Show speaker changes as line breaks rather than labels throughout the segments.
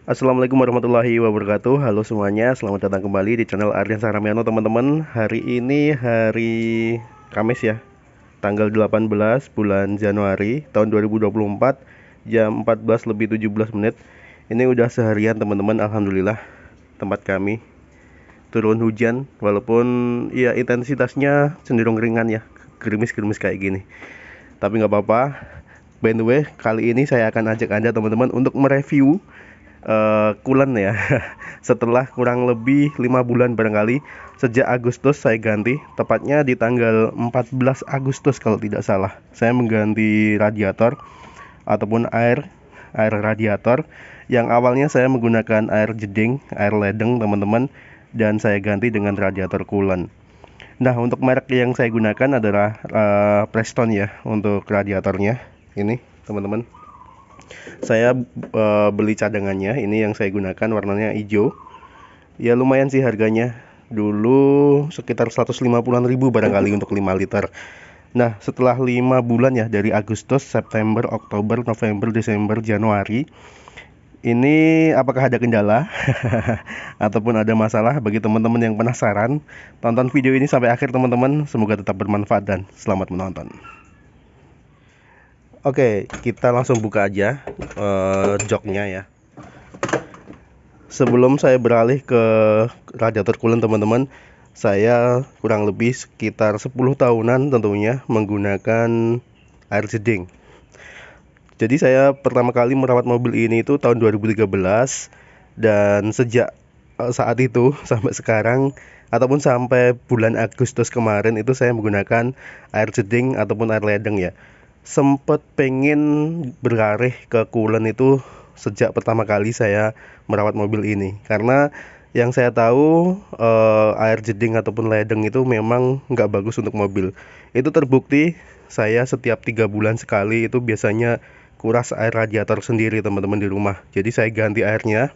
Assalamualaikum warahmatullahi wabarakatuh. Halo semuanya, selamat datang kembali di channel Ardian Saramiano teman-teman. Hari ini hari Kamis ya, tanggal 18 bulan Januari tahun 2024, jam 14 lebih 17 menit. Ini udah seharian teman-teman, alhamdulillah tempat kami turun hujan, walaupun ya intensitasnya cenderung ringan ya, gerimis-gerimis kayak gini. Tapi nggak apa-apa. By the way, kali ini saya akan ajak Anda teman-teman untuk mereview Kulen ya. Setelah kurang lebih 5 bulan barangkali, sejak Agustus saya ganti, tepatnya di tanggal 14 Agustus kalau tidak salah. Saya mengganti radiator ataupun air radiator yang awalnya saya menggunakan air jeding, air ledeng teman-teman, dan saya ganti dengan radiator Kulen. Nah, untuk merek yang saya gunakan adalah Preston ya untuk radiatornya. Ini teman-teman, saya beli cadangannya, ini yang saya gunakan warnanya hijau. Ya lumayan sih harganya. Dulu sekitar 150-an ribu barangkali untuk 5 liter. Nah, setelah 5 bulan ya, dari Agustus, September, Oktober, November, Desember, Januari, ini apakah ada kendala ataupun ada masalah? Bagi teman-teman yang penasaran, tonton video ini sampai akhir teman-teman. Semoga tetap bermanfaat dan selamat menonton. Oke, kita langsung buka aja joknya ya. Sebelum saya beralih ke radiator Kulen teman-teman, saya kurang lebih sekitar 10 tahunan tentunya menggunakan air jeding. Jadi saya pertama kali merawat mobil ini itu tahun 2013, dan sejak saat itu sampai sekarang ataupun sampai bulan Agustus kemarin itu saya menggunakan air jeding ataupun air ledeng ya. Sempet pengen beralih ke Kulen itu sejak pertama kali saya merawat mobil ini, karena yang saya tahu air jeding ataupun ledeng itu memang nggak bagus untuk mobil. Itu terbukti, saya setiap 3 bulan sekali itu biasanya kuras air radiator sendiri teman-teman di rumah. Jadi saya ganti airnya,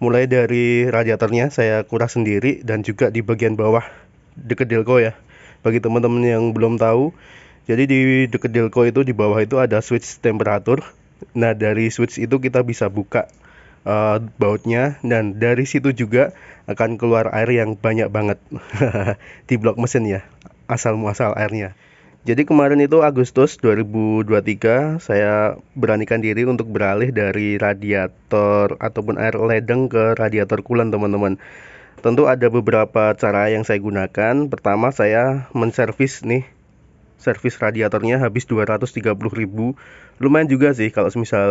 mulai dari radiatornya saya kuras sendiri, dan juga di bagian bawah deket delco ya. Bagi teman-teman yang belum tahu, jadi di deket delco itu di bawah itu ada switch temperatur. Nah, dari switch itu kita bisa buka bautnya, dan dari situ juga akan keluar air yang banyak banget di blok mesin ya, asal muasal airnya. Jadi kemarin itu Agustus 2023 saya beranikan diri untuk beralih dari radiator ataupun air ledeng ke radiator Kulen teman-teman. Tentu ada beberapa cara yang saya gunakan. Pertama, saya menservis nih, servis radiatornya habis 230.000. Lumayan juga sih kalau misal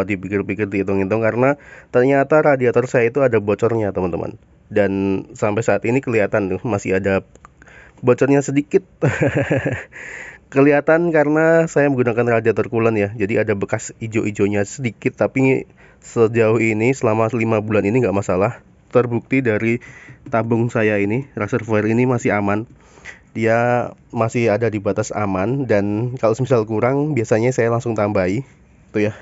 dipikir-pikir, dihitung-hitung, karena ternyata radiator saya itu ada bocornya teman-teman. Dan sampai saat ini kelihatan tuh masih ada bocornya sedikit. Kelihatan karena saya menggunakan radiator Kulen ya. Jadi ada bekas ijo-ijonya sedikit, tapi sejauh ini selama 5 bulan ini nggak masalah. Terbukti dari tabung saya ini, reservoir ini masih aman. Dia masih ada di batas aman, dan kalau misal kurang biasanya saya langsung tambahi tuh ya.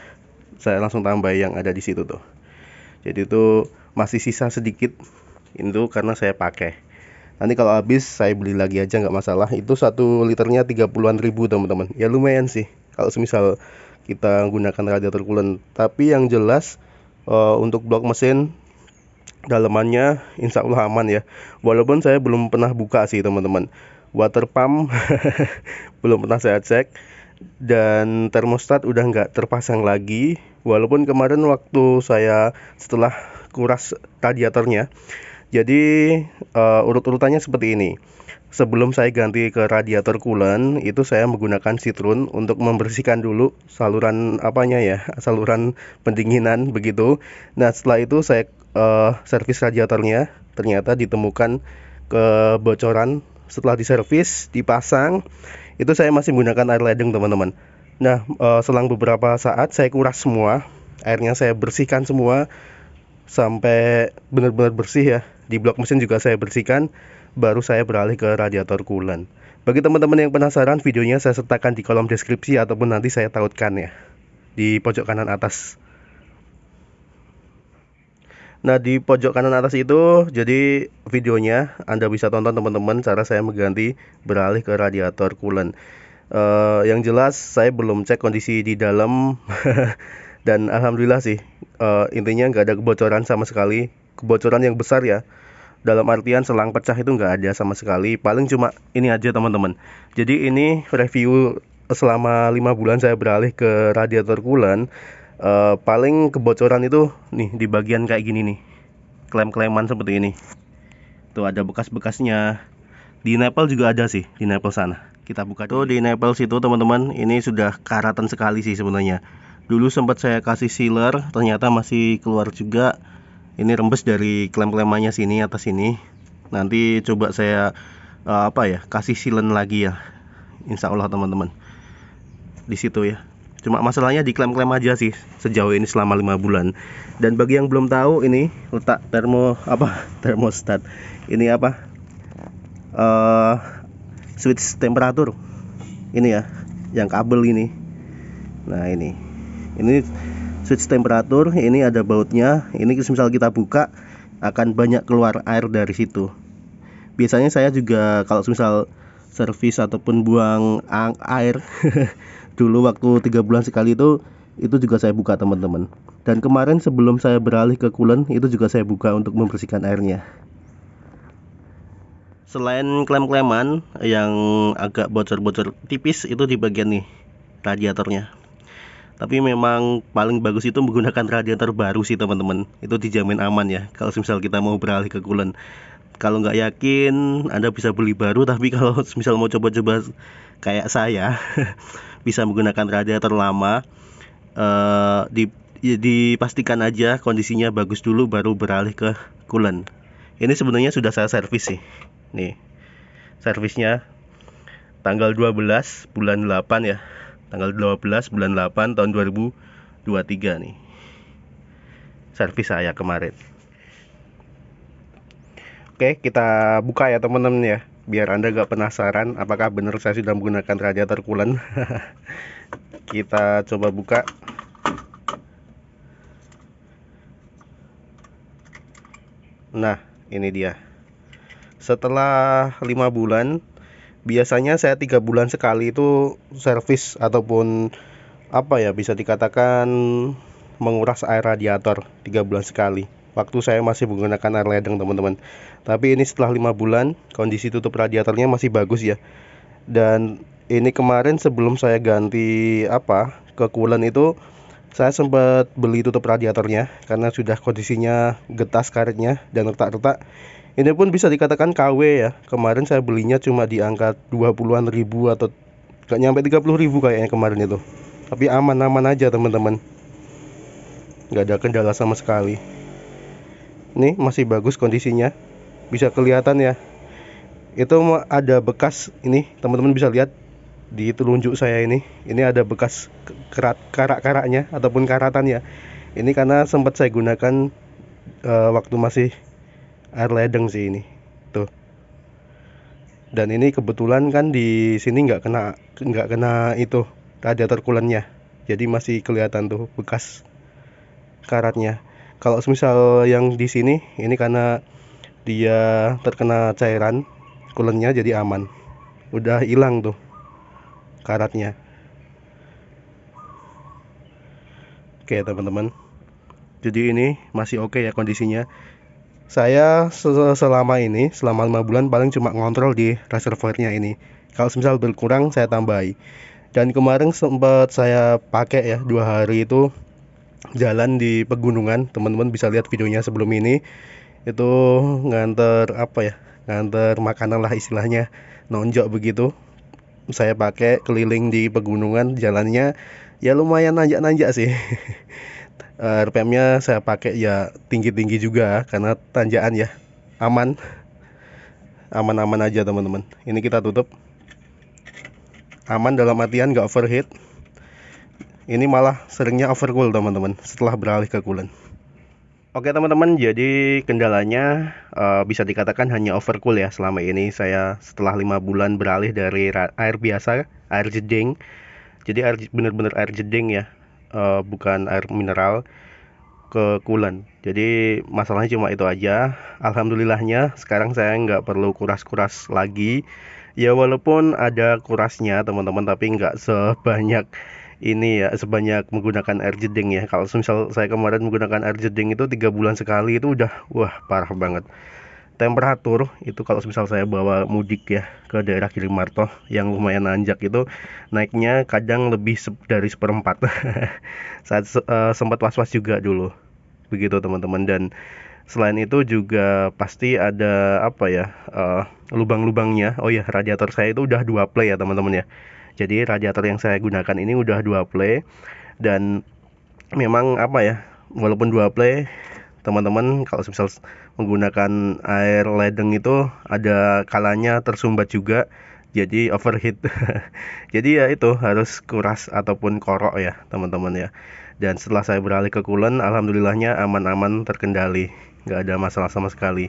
Saya langsung tambahi yang ada di situ tuh. Jadi itu masih sisa sedikit, itu karena saya pakai. Nanti kalau habis saya beli lagi aja nggak masalah. Itu 1 liternya 30-an ribu teman-teman. Ya lumayan sih kalau semisal kita gunakan radiator Kulen. Tapi yang jelas untuk blok mesin dalamannya insya Allah aman ya. Walaupun saya belum pernah buka sih teman-teman. Water pump belum pernah saya cek, dan termostat udah nggak terpasang lagi. Walaupun kemarin waktu saya setelah kuras radiatornya, jadi urut-urutannya seperti ini. Sebelum saya ganti ke radiator Kulen, itu saya menggunakan Citroen untuk membersihkan dulu saluran apanya ya, saluran pendinginan begitu. Nah, setelah itu saya servis radiatornya, ternyata ditemukan kebocoran. Setelah diservis, dipasang, itu saya masih menggunakan air ledeng teman-teman. Nah, selang beberapa saat saya kuras semua, airnya saya bersihkan semua sampai benar-benar bersih ya. Di blok mesin juga saya bersihkan, baru saya beralih ke radiator Kulen. Bagi teman-teman yang penasaran, videonya saya sertakan di kolom deskripsi ataupun nanti saya tautkan ya di pojok kanan atas. Nah, di pojok kanan atas itu jadi videonya Anda bisa tonton teman-teman, cara saya mengganti beralih ke radiator Kulen. Yang jelas saya belum cek kondisi di dalam dan alhamdulillah sih intinya nggak ada kebocoran sama sekali, kebocoran yang besar ya, dalam artian selang pecah itu nggak ada sama sekali. Paling cuma ini aja teman-teman. Jadi ini review selama 5 bulan saya beralih ke radiator coolant. Paling kebocoran itu nih di bagian kayak gini nih, klem-kleman seperti ini. Tuh ada bekas-bekasnya. Di Nepal juga ada sih, di Nepal sana. Kita buka tuh di Nepal situ teman-teman. Ini sudah karatan sekali sih sebenarnya. Dulu sempat saya kasih sealer, ternyata masih keluar juga. Ini rembes dari klem-klemannya sini, atas sini. Nanti coba saya kasih sealant lagi ya, insya Allah teman-teman. Di situ ya. Cuma masalahnya di klem-klem aja sih sejauh ini selama 5 bulan. Dan bagi yang belum tahu, ini letak termostat. Ini switch temperatur. Ini ya, yang kabel ini. Nah, ini switch temperatur, ini ada bautnya. Ini misal kita buka akan banyak keluar air dari situ. Biasanya saya juga kalau misal servis ataupun buang air dulu waktu 3 bulan sekali itu juga saya buka teman-teman. Dan kemarin sebelum saya beralih ke coolant itu juga saya buka untuk membersihkan airnya. Selain klem-kleman yang agak bocor-bocor tipis itu di bagian nih radiatornya. Tapi memang paling bagus itu menggunakan radiator baru sih teman-teman. Itu dijamin aman ya kalau misal kita mau beralih ke coolant. Kalau nggak yakin Anda bisa beli baru, tapi kalau misal mau coba-coba kayak saya bisa menggunakan radiator lama. Dipastikan aja kondisinya bagus dulu baru beralih ke coolant. Ini sebenarnya sudah saya servis sih. Nih, servisnya tanggal 12 bulan 8 ya. Tanggal 12 bulan 8 tahun 2023 nih. Servis saya kemarin. Oke, kita buka ya teman-teman ya, biar Anda gak penasaran apakah benar saya sudah menggunakan radiator coolant. Kita coba buka. Nah, ini dia. Setelah 5 bulan, biasanya saya 3 bulan sekali itu servis ataupun bisa dikatakan menguras air radiator 3 bulan sekali. Waktu saya masih menggunakan air ledeng teman-teman. Tapi ini setelah 5 bulan, kondisi tutup radiatornya masih bagus ya. Dan ini kemarin sebelum saya ganti ke coolant itu, saya sempat beli tutup radiatornya karena sudah kondisinya getas karetnya dan retak-retak. Ini pun bisa dikatakan KW ya. Kemarin saya belinya cuma di angka 20-an ribu atau gak nyampe 30 ribu kayaknya kemarin itu. Tapi aman-aman aja teman-teman, gak ada kendala sama sekali. Ini masih bagus kondisinya, bisa kelihatan ya. Itu ada bekas, ini teman-teman bisa lihat di telunjuk saya ini ada bekas karak-karaknya ataupun karatan ya. Ini karena sempat saya gunakan waktu masih air ledeng sih ini tuh. Dan ini kebetulan kan di sini nggak kena itu radiator coolantnya, jadi masih kelihatan tuh bekas karatnya. Kalau misal yang di sini ini karena dia terkena cairan coolantnya, jadi aman, udah hilang tuh karatnya. Oke teman-teman, jadi ini masih oke ya kondisinya. Saya selama 5 bulan paling cuma ngontrol di reservoirnya ini. Kalau misal berkurang saya tambahi. Dan kemarin sempat saya pakai ya 2 hari itu jalan di pegunungan. Teman-teman bisa lihat videonya sebelum ini. Itu nganter nganter makanan lah istilahnya, nonjok begitu. Saya pakai keliling di pegunungan, jalannya ya lumayan nanjak-nanjak sih. RPM-nya saya pakai ya tinggi-tinggi juga karena tanjakan ya. Aman aja teman-teman. Ini kita tutup. Aman dalam artian nggak overheat. Ini malah seringnya overcool teman-teman setelah beralih ke coolant. Oke teman-teman, jadi kendalanya bisa dikatakan hanya overcool ya selama ini. Saya setelah 5 bulan beralih dari air biasa, air jeding. Jadi benar-benar air jeding ya, bukan air mineral, ke coolant. Jadi masalahnya cuma itu aja. Alhamdulillahnya sekarang saya nggak perlu kuras-kuras lagi. Ya walaupun ada kurasnya teman-teman, tapi nggak sebanyak ini ya sebanyak menggunakan air jeding ya. Kalau misal saya kemarin menggunakan air jeding itu 3 bulan sekali itu udah wah parah banget. Temperatur itu kalau misal saya bawa mudik ya ke daerah Gilimarto yang lumayan nanjak itu naiknya kadang lebih dari seperempat. Saat sempat was-was juga dulu begitu teman-teman. Dan selain itu juga pasti ada apa ya, lubang-lubangnya. Oh ya, radiator saya itu udah 2 play ya teman-teman ya. Jadi radiator yang saya gunakan ini udah 2 play. Dan memang apa ya, walaupun 2 play teman-teman, kalau misal menggunakan air ledeng itu ada kalanya tersumbat juga, jadi overheat. Jadi ya itu harus kuras ataupun korok ya teman-teman ya. Dan setelah saya beralih ke coolant, alhamdulillahnya aman-aman terkendali, nggak ada masalah sama sekali.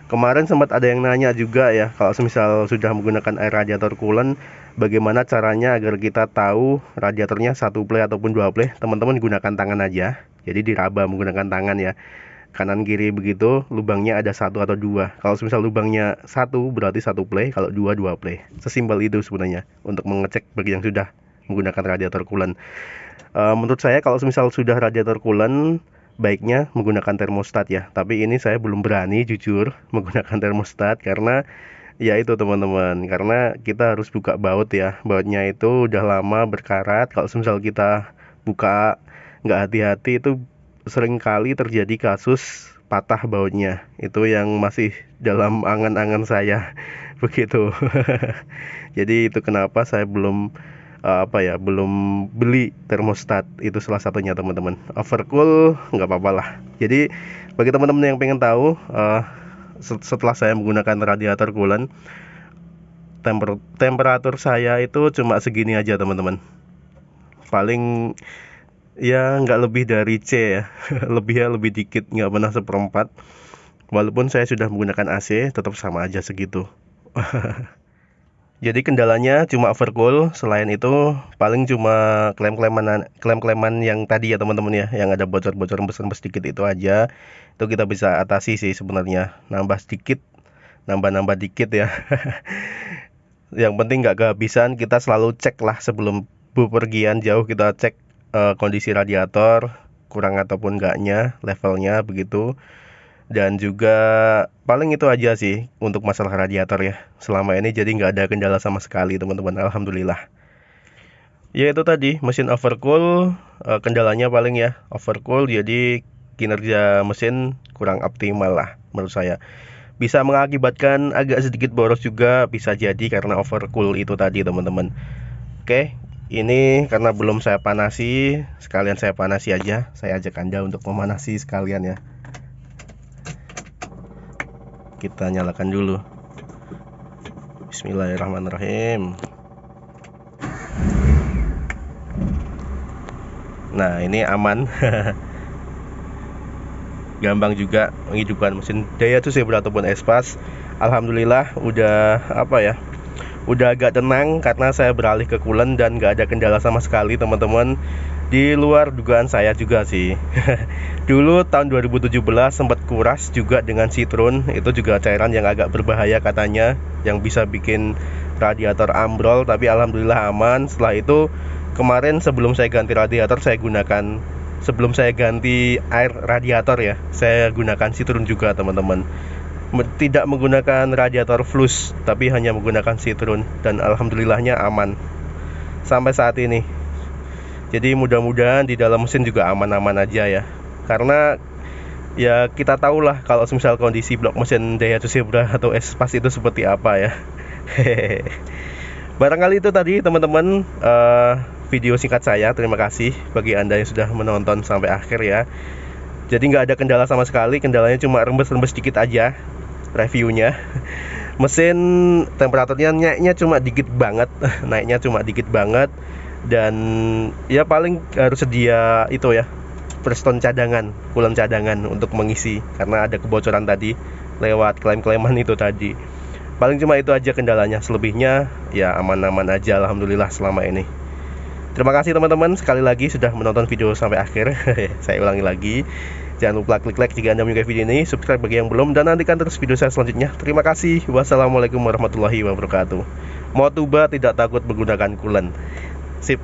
Kemarin sempat ada yang nanya juga ya, kalau misal sudah menggunakan air radiator coolant, bagaimana caranya agar kita tahu radiatornya 1 play ataupun 2 play. Teman-teman gunakan tangan aja, jadi diraba menggunakan tangan ya, kanan kiri begitu. Lubangnya ada 1 atau 2. Kalau misal lubangnya 1 berarti 1 play, kalau 2 play. Sesimpel itu sebenarnya untuk mengecek bagi yang sudah menggunakan radiator coolant. Menurut saya kalau misal sudah radiator coolant, baiknya menggunakan termostat ya. Tapi ini saya belum berani jujur menggunakan termostat karena ya itu teman-teman, karena kita harus buka baut ya. Bautnya itu udah lama berkarat. Kalau misal kita buka nggak hati-hati itu sering kali terjadi kasus patah bautnya. Itu yang masih dalam angan-angan saya begitu. Jadi itu kenapa saya belum belum beli termostat. Itu salah satunya teman-teman. Overcool nggak apa-apa lah. Jadi bagi teman-teman yang pengen tahu, setelah saya menggunakan radiator coolant, temperatur saya itu cuma segini aja teman-teman. Paling ya nggak lebih dari C ya. lebih dikit, nggak pernah seperempat. Walaupun saya sudah menggunakan AC, tetap sama aja segitu. Jadi kendalanya cuma overcool. Selain itu paling cuma klem-kleman yang tadi ya teman-teman ya, yang ada bocor-bocor besar sedikit itu aja. Itu kita bisa atasi sih sebenarnya, nambah sedikit, nambah dikit ya. Yang penting nggak kehabisan. Kita selalu cek lah sebelum bepergian jauh, kita cek kondisi radiator kurang ataupun enggaknya, levelnya begitu. Dan juga paling itu aja sih untuk masalah radiator ya. Selama ini jadi nggak ada kendala sama sekali teman-teman, alhamdulillah. Ya itu tadi mesin overcool, kendalanya paling ya overcool, jadi kinerja mesin kurang optimal lah menurut saya. Bisa mengakibatkan agak sedikit boros juga, bisa jadi karena overcool itu tadi teman-teman. Oke, ini karena belum saya panasi, sekalian saya panasi aja. Saya ajak Anda untuk memanasi sekalian ya. Kita nyalakan dulu. Bismillahirrahmanirrahim. Nah ini aman. Gampang juga menghidupkan mesin Daihatsu Zebra ataupun Espas. Alhamdulillah udah udah agak tenang karena saya beralih ke coolant dan gak ada kendala sama sekali teman-teman. Di luar dugaan saya juga sih. Dulu tahun 2017 sempat kuras juga dengan citron. Itu juga cairan yang agak berbahaya katanya, yang bisa bikin radiator ambrol. Tapi alhamdulillah aman. Setelah itu kemarin sebelum saya ganti radiator, sebelum saya ganti air radiator ya, saya gunakan citron juga teman-teman. Tidak menggunakan radiator flush, tapi hanya menggunakan citron. Dan alhamdulillahnya aman sampai saat ini. Jadi mudah-mudahan di dalam mesin juga aman-aman aja ya. Karena ya kita tahulah kalau misal kondisi blok mesin Daihatsu Zebra atau Espas itu seperti apa ya. Barangkali itu tadi teman-teman video singkat saya. Terima kasih bagi Anda yang sudah menonton sampai akhir ya. Jadi nggak ada kendala sama sekali. Kendalanya cuma rembes-rembes sedikit aja reviewnya. Mesin temperaturnya naiknya cuma dikit banget. Naiknya cuma dikit banget. Dan ya paling harus sedia itu ya, Preston cadangan, coolant cadangan untuk mengisi, karena ada kebocoran tadi lewat klaim-klaiman itu tadi. Paling cuma itu aja kendalanya. Selebihnya ya aman-aman aja alhamdulillah selama ini. Terima kasih teman-teman sekali lagi sudah menonton video sampai akhir. Saya ulangi lagi, jangan lupa klik like jika Anda menyukai video ini, subscribe bagi yang belum, dan nantikan terus video saya selanjutnya. Terima kasih. Wassalamualaikum warahmatullahi wabarakatuh. Motuba tidak takut menggunakan coolant. Sip.